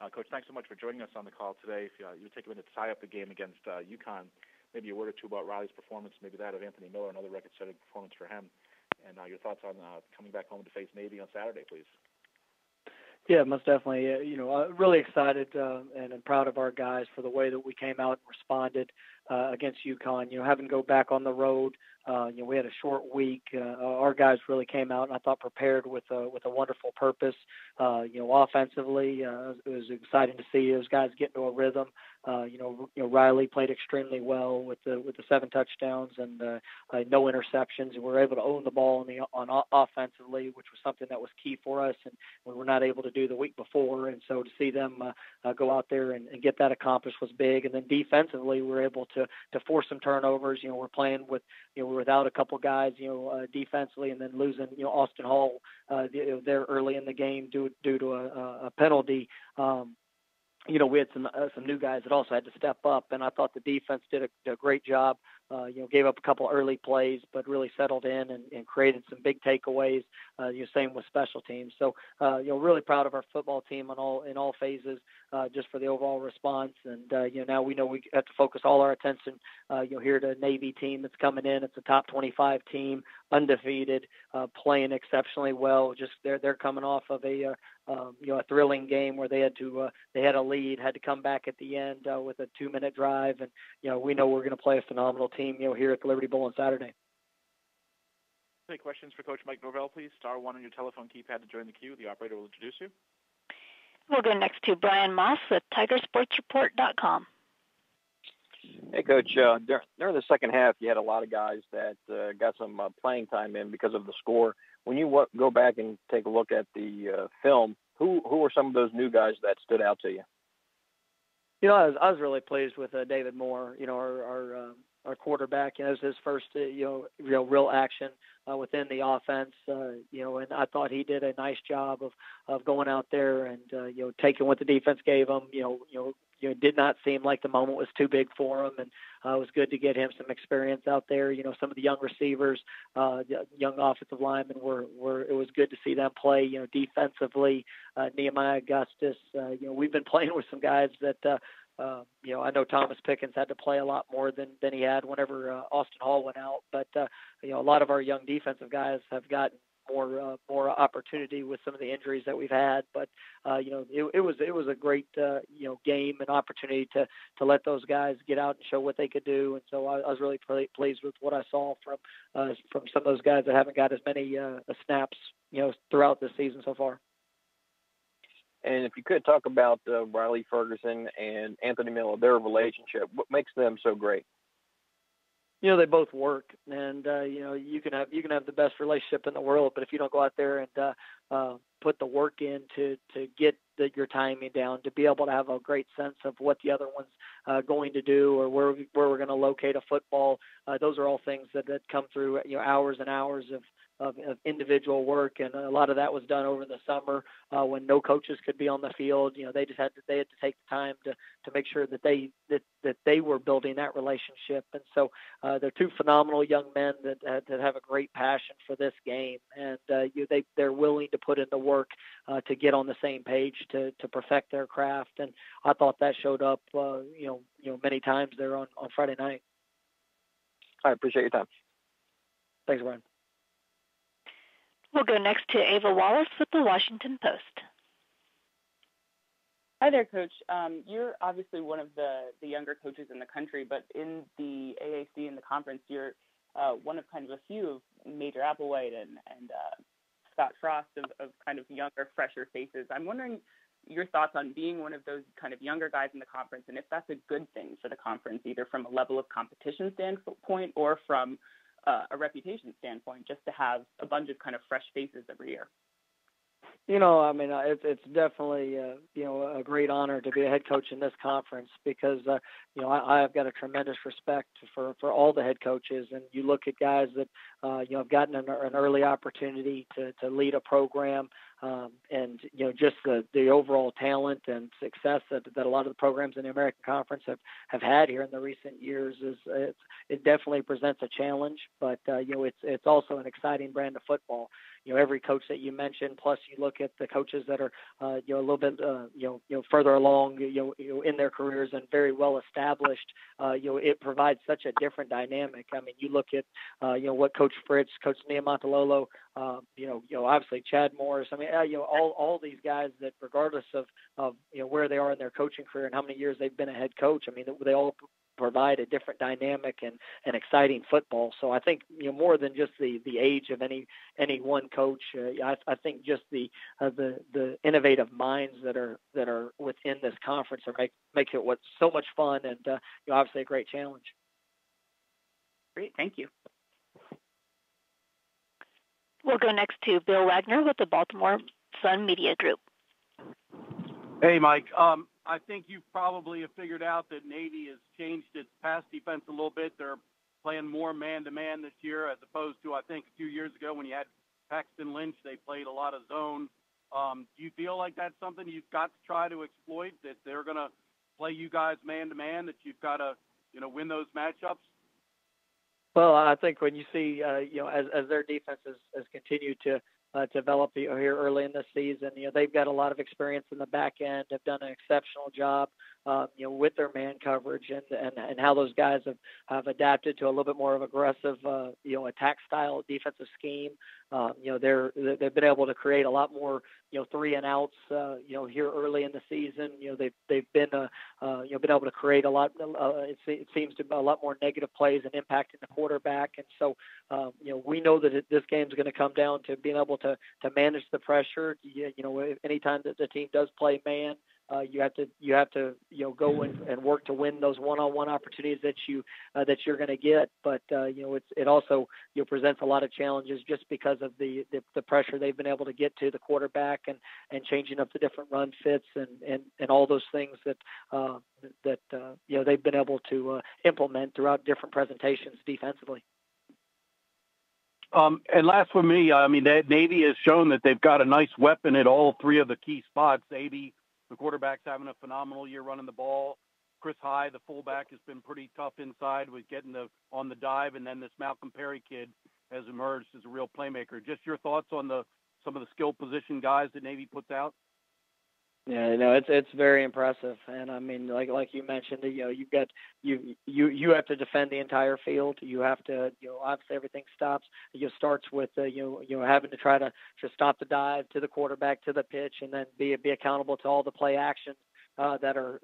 Coach, thanks so much for joining us on the call today. If you take a minute to tie up the game against UConn, maybe a word or two about Riley's performance, maybe that of Anthony Miller, another record-setting performance for him, and your thoughts on coming back home to face Navy on Saturday, please. Yeah, most definitely. Really excited and proud of our guys for the way that we came out and responded against UConn. Having to go back on the road, we had a short week. Our guys really came out, and I thought prepared with a wonderful purpose. Offensively, it was exciting to see those guys get into a rhythm. Riley played extremely well with the 7 touchdowns and no interceptions. We were able to own the ball on offensively, which was something that was key for us, and we were not able to do the week before. And so to see them go out there and get that accomplished was big. And then defensively, we were able to force some turnovers. We're playing with we're without a couple guys defensively, and then losing Austin Hall there early in the game due to a penalty. We had some new guys that also had to step up, and I thought the defense did a great job. Gave up a couple early plays, but really settled in and created some big takeaways. Same with special teams. So, really proud of our football team in all phases, just for the overall response. And now we know we have to focus all our attention. Here at a Navy team that's coming in. It's a top 25 team, undefeated, playing exceptionally well. Just they're coming off of a thrilling game where they had a lead, had to come back at the end with a 2-minute drive, and we know we're going to play a phenomenal team here at the Liberty Bowl on Saturday. Any questions for Coach Mike Norvell, please? Star 1 on your telephone keypad to join the queue. The operator will introduce you. We'll go next to Brian Moss with TigerSportsReport.com. Hey, Coach. During the second half, you had a lot of guys that got some playing time in because of the score. When you go back and take a look at the film, who are some of those new guys that stood out to you? I was really pleased with David Moore. Our quarterback. It was his first real action within the offense. And I thought he did a nice job of going out there and taking what the defense gave him. It did not seem like the moment was too big for him, and it was good to get him some experience out there. Some of the young receivers, young offensive linemen it was good to see them play. Defensively, Nehemiah Augustus. We've been playing with some guys that. I know Thomas Pickens had to play a lot more than he had whenever Austin Hall went out, but a lot of our young defensive guys have gotten more opportunity with some of the injuries that we've had. But it was a great game and opportunity to let those guys get out and show what they could do. And so I was really pleased with what I saw from some of those guys that haven't got as many snaps throughout this season so far. And if you could talk about Riley Ferguson and Anthony Miller, their relationship, what makes them so great? They both work, and you can have the best relationship in the world, but if you don't go out there and put the work in to get your timing down, to be able to have a great sense of what the other one's going to do, or where we're going to locate a football, those are all things that come through hours and hours of individual work, and a lot of that was done over the summer when no coaches could be on the field. They had to take the time to make sure that they were building that relationship. And so they're two phenomenal young men that have a great passion for this game, and they're willing to put in the work to get on the same page to perfect their craft. And I thought that showed up many times there on Friday night. I appreciate your time. Thanks, Brian. We'll go next to Ava Wallace with the Washington Post. Hi there, Coach. You're obviously one of the younger coaches in the country, but in the AAC and the conference, you're one of kind of a few of Major Applewhite and Scott Frost of kind of younger, fresher faces. I'm wondering your thoughts on being one of those kind of younger guys in the conference, and if that's a good thing for the conference, either from a level of competition standpoint or from a reputation standpoint, just to have a bunch of kind of fresh faces every year. It's definitely, a great honor to be a head coach in this conference because, I've got a tremendous respect for all the head coaches. And you look at guys that, have gotten an early opportunity to lead a program, and just the overall talent and success that a lot of the programs in the American Conference have had here in the recent years it definitely presents a challenge, but it's also an exciting brand of football. Every coach that you mentioned, plus you look at the coaches that are a little bit further along in their careers and very well established, it provides such a different dynamic. I mean, you look at what Coach Fritz, Coach Niumatalolo, obviously Chad Morris. I mean, all these guys that, regardless of where they are in their coaching career and how many years they've been a head coach, I mean, they all provide a different dynamic and exciting football. So I think more than just the age of any one coach, I think just the innovative minds that are within this conference makes it what's so much fun and obviously a great challenge. Great, thank you. We'll go next to Bill Wagner with the Baltimore Sun Media Group. Hey, Mike. I think you probably have figured out that Navy has changed its pass defense a little bit. They're playing more man-to-man this year as opposed to, I think, a few years ago when you had Paxton Lynch, they played a lot of zone. Do you feel like that's something you've got to try to exploit, that they're going to play you guys man-to-man, that you've got to, win those matchups? Well, I think when you see, as their defense has continued to develop here early in the season, they've got a lot of experience in the back end, have done an exceptional job, with their man coverage and how those guys have adapted to a little bit more of aggressive, attack style defensive scheme. They've been able to create a lot more, 3 and outs, here early in the season. They've been able to create a lot. It seems to be a lot more negative plays and impacting the quarterback. And so, we know that this game's going to come down to being able to manage the pressure. Anytime that the team does play man, you have to go and work to win those one-on-one opportunities that you're going to get. But it also presents a lot of challenges just because of the pressure they've been able to get to the quarterback and changing up the different run fits and all those things that they've been able to implement throughout different presentations defensively. And last for me, I mean, Navy has shown that they've got a nice weapon at all 3 of the key spots. AB, the quarterback's having a phenomenal year running the ball. Chris High, the fullback, has been pretty tough inside with getting on the dive, and then this Malcolm Perry kid has emerged as a real playmaker. Just your thoughts on some of the skill position guys that Navy puts out? Yeah, it's very impressive, and I mean, like you mentioned, you have to defend the entire field. You have to, obviously everything starts with having to try to stop the dive to the quarterback, to the pitch, and then be accountable to all the play actions that are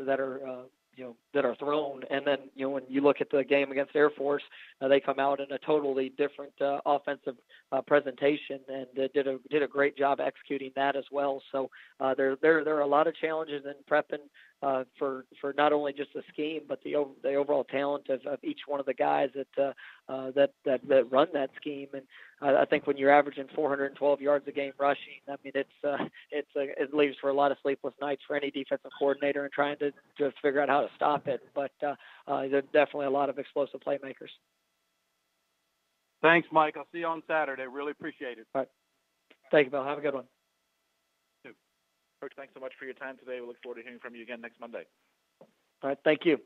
thrown. And then when you look at the game against Air Force, they come out in a totally different offensive presentation and did a great job executing that as well. So there are a lot of challenges in prepping for not only just the scheme but the overall talent of each one of the guys that run that scheme. And I think when you're averaging 412 yards a game rushing, I mean it leaves for a lot of sleepless nights for any defensive coordinator and trying to just figure out how to stop it. But there's definitely a lot of explosive playmakers. Thanks, Mike. I'll see you on Saturday. Really appreciate it. All right. Thank you, Bill. Have a good one. Coach, thanks so much for your time today. We look forward to hearing from you again next Monday. All right. Thank you.